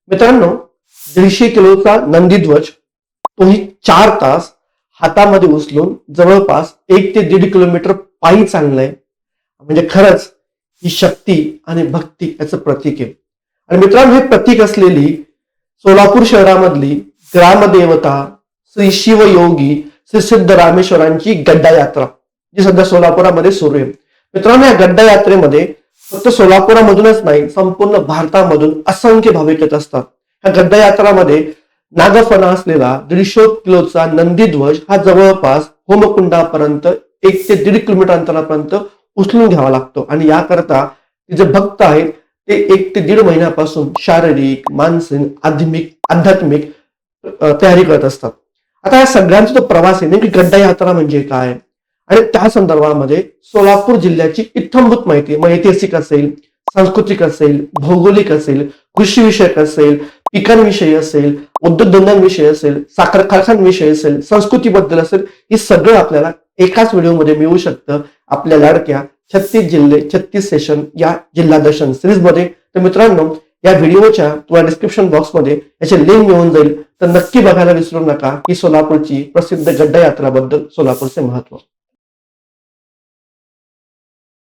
मित्रांनो, 150 किलोचा नंदीध्वज तोही 4 तास हातामध्ये उचलून जवळपास 1 ते 1.5 किलोमीटर पायी चाललंय. म्हणजे खरंच ही शक्ती आणि भक्ती याचं प्रतीक आहे. आणि मित्रांनो, हे प्रतीक असलेली सोलापूर शहरामधली ग्रामदेवता श्री शिवयोगी श्री सिद्ध रामेश्वरांची गड्डा यात्रा जी सध्या सोलापुरामध्ये सुरू आहे. मित्रांनो, या गड्डा यात्रेमध्ये फक्त सोलापुरामधूनच नाही, संपूर्ण भारतामधून असंख्य भाविक येत असतात. ह्या गड्डा यात्रामध्ये नागफणा असलेला 150 किलोचा नंदीध्वज हा जवळपास होमकुंडापर्यंत 1 ते 1.5 किलोमीटर अंतरापर्यंत उचलून घ्यावा लागतो. आणि याकरता जे भक्त आहेत ते 1 ते 1.5 महिन्यापासून शारीरिक, मानसिक, आध्यात्मिक तयारी करत असतात. आता या सगळ्यांचा जो प्रवास आहे, नेमकी गड्डा यात्रा म्हणजे काय आणि त्या संदर्भामध्ये सोलापूर जिल्ह्याची इत्थंभूत माहिती, मग ऐतिहासिक असेल, सांस्कृतिक असेल, भौगोलिक असेल, कृषी विषयक असेल, पिकांविषयी असेल, उद्योगधंद्यांविषयी असेल, साखर कारखान्यांविषयी असेल, संस्कृतीबद्दल असेल, हे सगळं आपल्याला एकाच व्हिडिओमध्ये मिळू शकतं आपल्या लाडक्या 36 जिल्हे 36 सेशन या जिल्हा दर्शन सिरीज मध्ये. तर मित्रांनो, या व्हिडिओच्या तुम्हाला डिस्क्रिप्शन बॉक्समध्ये याचे लिंक मिळून जाईल. तर नक्की बघायला विसरू नका की सोलापूरची प्रसिद्ध गड्डा यात्राबद्दल सोलापूरचे महत्व.